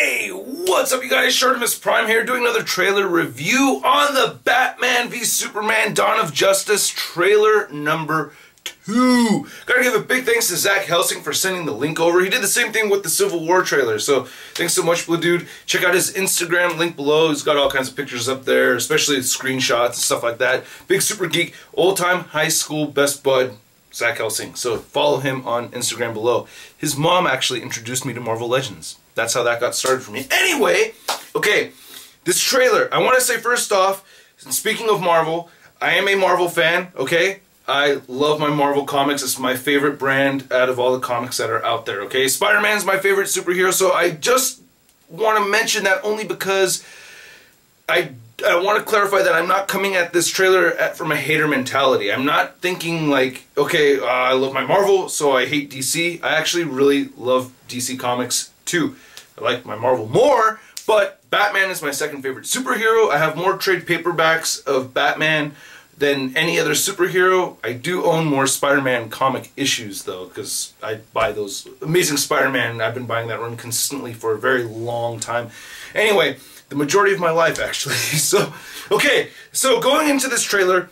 Hey, what's up you guys? ShartimusPrime here doing another trailer review on the Batman v Superman Dawn of Justice trailer number 2. Gotta give a big thanks to Zach Helsing for sending the link over. He did the same thing with the Civil War trailer, so thanks so much, Blue Dude. Check out his Instagram, link below. He's got all kinds of pictures up there, especially screenshots and stuff like that. Big super geek, old-time high school best bud, Zach Helsing. So follow him on Instagram below. His mom actually introduced me to Marvel Legends. That's how that got started for me. Anyway, okay, this trailer, I want to say first off, speaking of Marvel, I am a Marvel fan, okay? I love my Marvel comics. It's my favorite brand out of all the comics that are out there, okay? Spider-Man's my favorite superhero, so I just want to mention that only because I want to clarify that I'm not coming at this trailer from a hater mentality. I'm not thinking like, okay, I love my Marvel, so I hate DC. I actually really love DC Comics too. I like my Marvel more, but Batman is my second favorite superhero. I have more trade paperbacks of Batman than any other superhero. I do own more Spider-Man comic issues though, because I buy those Amazing Spider-Man. I've been buying that run consistently for a very long time. Anyway, the majority of my life actually. So, okay, so going into this trailer,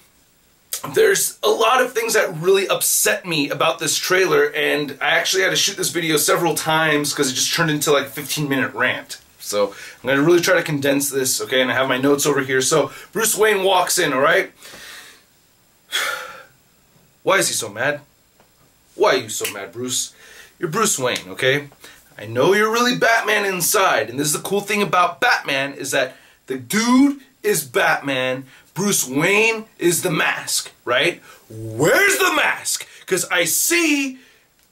there's a lot of things that really upset me about this trailer, and I actually had to shoot this video several times because it just turned into like a 15-minute rant. So I'm going to really try to condense this, okay, and I have my notes over here. So Bruce Wayne walks in, alright? Why is he so mad? Why are you so mad, Bruce? You're Bruce Wayne, okay? I know you're really Batman inside, and this is the cool thing about Batman is that the dude is Batman, Bruce Wayne is the mask, right? Where's the mask? Because I see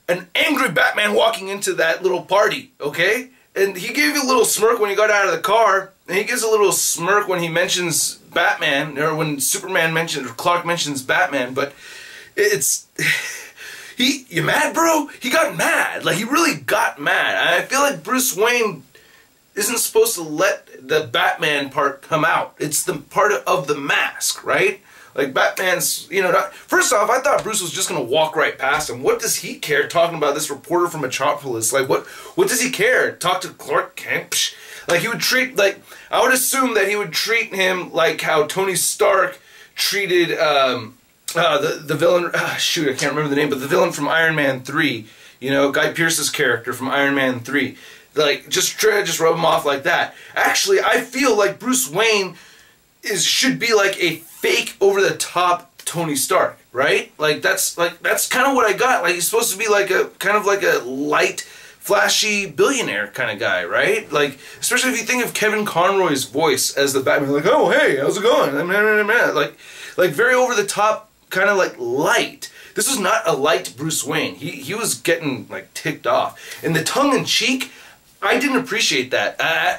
an angry Batman walking into that little party, okay? And he gave you a little smirk when he got out of the car, and he gives a little smirk when he mentions Batman, or when Superman mentions, or Clark mentions Batman, but it's... You mad, bro? He got mad. Like, he really got mad. I feel like Bruce Wayne isn't supposed to let the Batman part come out. It's the part of the mask, right? Like, Batman's, you know, first off, I thought Bruce was just going to walk right past him. What does he care talking about this reporter from Metropolis? Like, what does he care? Talk to Clark Kent? Psh. Like, he would treat, like, I would assume that he would treat him like how Tony Stark treated, the villain, shoot, I can't remember the name, but the villain from Iron Man 3, you know, Guy Pearce's character from Iron Man 3. Like, just try to just rub him off like that. Actually, I feel like Bruce Wayne should be like a fake, over-the-top Tony Stark, right? Like, that's kind of what I got. Like, he's supposed to be like a, kind of like a light, flashy billionaire kind of guy, right? Like, especially if you think of Kevin Conroy's voice as the Batman, like, oh, hey, how's it going? Like very over-the-top, kind of like light. This was not a light Bruce Wayne. He was getting like ticked off. And the tongue-in-cheek, I didn't appreciate that.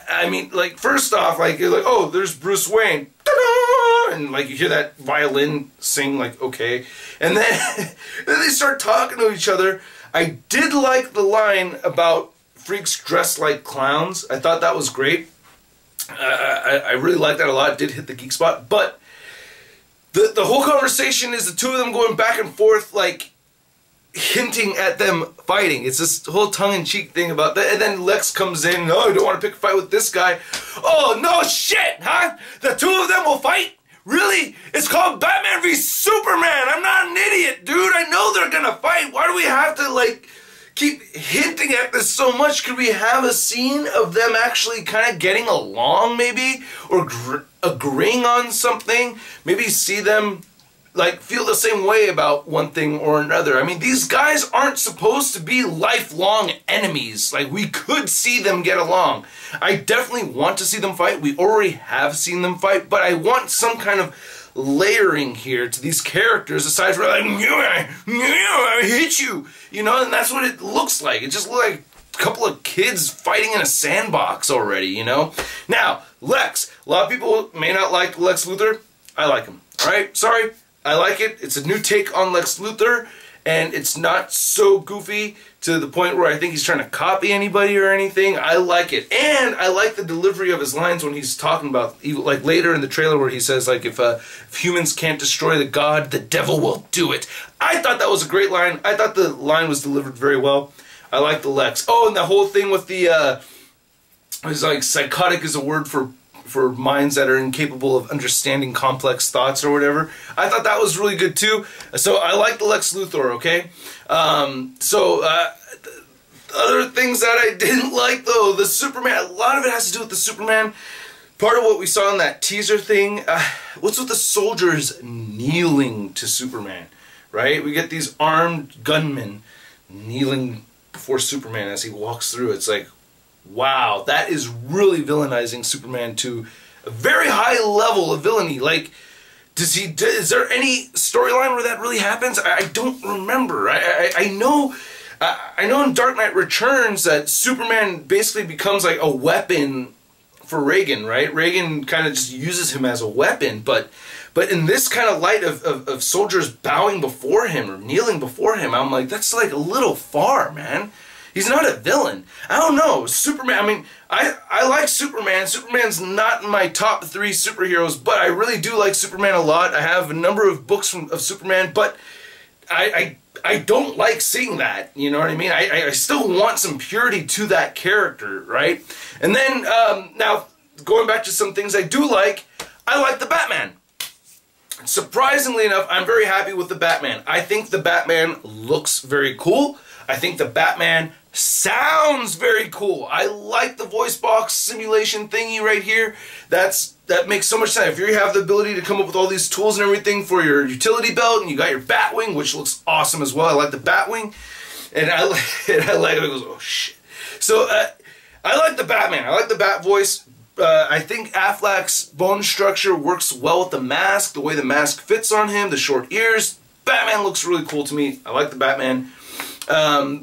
I mean, like, first off, like, you're like, oh, there's Bruce Wayne. Ta-da! And like you hear that violin sing, like, okay. And then they start talking to each other. I did like the line about freaks dressed like clowns. I thought that was great. I really liked that a lot. It did hit the geek spot. But the whole conversation is the two of them going back and forth, like, hinting at them fighting. It's this whole tongue-in-cheek thing about that. And then Lex comes in, oh, you don't want to pick a fight with this guy. Oh, no shit, huh? The two of them will fight? Really? It's called Batman v Superman. I'm not an idiot, dude. I know they're gonna fight. Why do we have to, like, keep hinting at this so much? Could we have a scene of them actually kind of getting along, maybe? Or agreeing on something? Maybe see them, like, feel the same way about one thing or another. I mean, these guys aren't supposed to be lifelong enemies. Like, we could see them get along. I definitely want to see them fight. We already have seen them fight, but I want some kind of layering here to these characters aside from, like, I hit you, you know, and that's what it looks like. It just looks like a couple of kids fighting in a sandbox already, you know? Now, Lex. A lot of people may not like Lex Luthor. I like him, alright? Sorry. I like it. It's a new take on Lex Luthor, and it's not so goofy to the point where I think he's trying to copy anybody or anything. I like it. And I like the delivery of his lines when he's talking about, like later in the trailer where he says, like, if humans can't destroy the god, the devil will do it. I thought that was a great line. I thought the line was delivered very well. I like the Lex. Oh, and the whole thing with the It's like psychotic is a word for minds that are incapable of understanding complex thoughts or whatever. I thought that was really good too. So I like the Lex Luthor, okay? Other things that I didn't like though, the Superman, a lot of it has to do with the Superman. Part of what we saw in that teaser thing, what's with the soldiers kneeling to Superman, right? We get these armed gunmen kneeling before Superman as he walks through. It's like, wow, that is really villainizing Superman to a very high level of villainy. Like, is there any storyline where that really happens? I don't remember. I know in Dark Knight Returns that Superman basically becomes like a weapon for Reagan, right? Reagan kind of just uses him as a weapon, but in this kind of light of soldiers bowing before him or kneeling before him, I'm like, that's like a little far, man. He's not a villain. I don't know. Superman, I mean, I like Superman. Superman's not in my top 3 superheroes, but I really do like Superman a lot. I have a number of books of Superman, but I don't like seeing that. You know what I mean? I still want some purity to that character, right? And then, now, going back to some things I do like, I like the Batman. Surprisingly enough, I'm very happy with the Batman. I think the Batman looks very cool. I think the Batman sounds very cool. I like the voice box simulation thingy right here. That makes so much sense. If you have the ability to come up with all these tools and everything for your utility belt, and you got your Batwing, which looks awesome as well. I like the Batwing, and I like it. It goes, oh shit. So I like the Batman. I like the Bat voice. I think Affleck's bone structure works well with the mask, the way the mask fits on him, the short ears. Batman looks really cool to me. I like the Batman. Now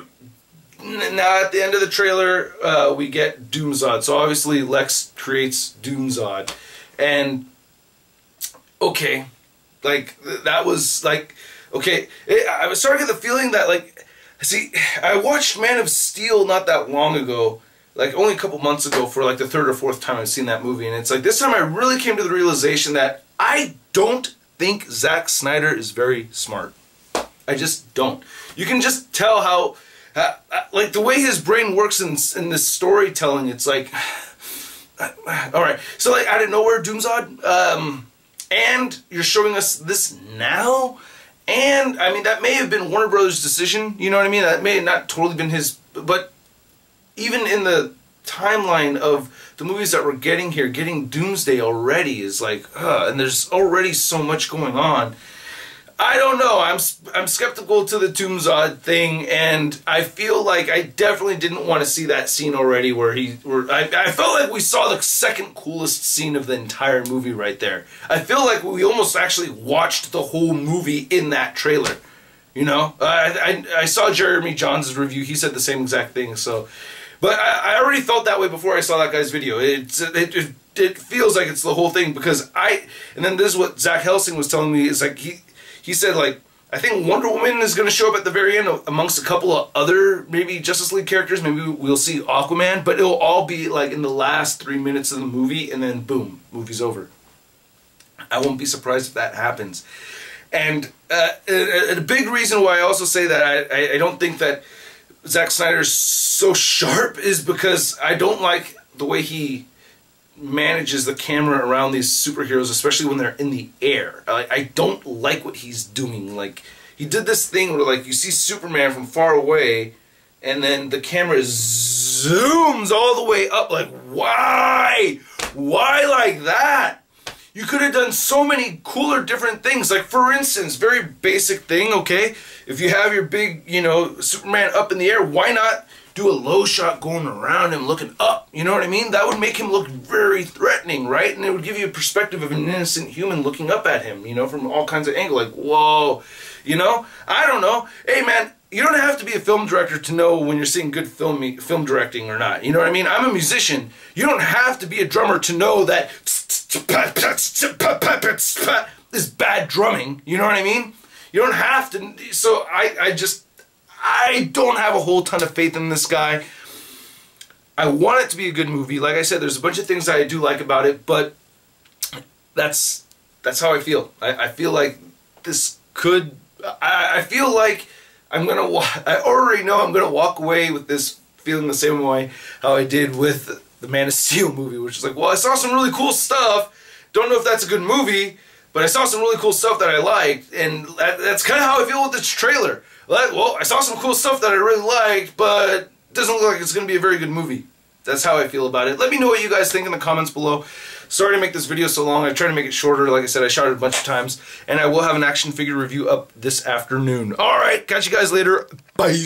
at the end of the trailer, we get Doomzod. So obviously Lex creates Doomzod. And, okay, like, that was, like, okay. I was starting to get the feeling that, like, see, I watched Man of Steel not that long ago. Like, only a couple months ago for, like, the 3rd or 4th time I've seen that movie. And it's like, this time I really came to the realization that I don't think Zack Snyder is very smart. I just don't. You can just tell how, like, the way his brain works in this storytelling, it's like, alright, so, like, out of nowhere, Doomzod, and you're showing us this now, and, I mean, that may have been Warner Brothers' decision, you know what I mean? That may have not totally been his, but even in the timeline of the movies that we're getting here, getting Doomsday already is like, and there's already so much going on. I don't know. I'm skeptical to the Doomzod thing, and I feel like I definitely didn't want to see that scene already where I felt like we saw the second coolest scene of the entire movie right there. I feel like we almost actually watched the whole movie in that trailer. You know? I saw Jeremy Johns' review. He said the same exact thing, so... But I already felt that way before I saw that guy's video. It feels like it's the whole thing, because and then this is what Zach Helsing was telling me, is like, he said, like, I think Wonder Woman is going to show up at the very end amongst a couple of other, maybe Justice League characters. Maybe we'll see Aquaman, but it'll all be, like, in the last 3 minutes of the movie, and then, boom, movie's over. I won't be surprised if that happens. And a big reason why I also say that I don't think that Zack Snyder's so sharp is because I don't like the way he manages the camera around these superheroes, especially when they're in the air. I don't like what he's doing. Like, he did this thing where, like, you see Superman from far away, and then the camera zooms all the way up. Like, why? Why like that? You could have done so many cooler different things. Like, for instance, very basic thing, okay? If you have your big, you know, Superman up in the air, why not do a low shot going around him looking up? You know what I mean? That would make him look very threatening, right? And it would give you a perspective of an innocent human looking up at him, you know, from all kinds of angles. Like, whoa, you know? I don't know. Hey, man, you don't have to be a film director to know when you're seeing good film directing or not. You know what I mean? I'm a musician. You don't have to be a drummer to know that is bad drumming. You know what I mean? You don't have to. So I don't have a whole ton of faith in this guy. I want it to be a good movie. Like I said, there's a bunch of things that I do like about it, but that's how I feel. I feel like this could. I feel like I'm gonna. I already know I'm gonna walk away with this feeling the same way how I did with the Man of Steel movie, which is like, well, I saw some really cool stuff. Don't know if that's a good movie, but I saw some really cool stuff that I liked, and that's kind of how I feel with this trailer. Like, well, I saw some cool stuff that I really liked, but it doesn't look like it's going to be a very good movie. That's how I feel about it. Let me know what you guys think in the comments below. Sorry to make this video so long. I tried to make it shorter. Like I said, I shot it a bunch of times, and I will have an action figure review up this afternoon. Alright, catch you guys later. Bye.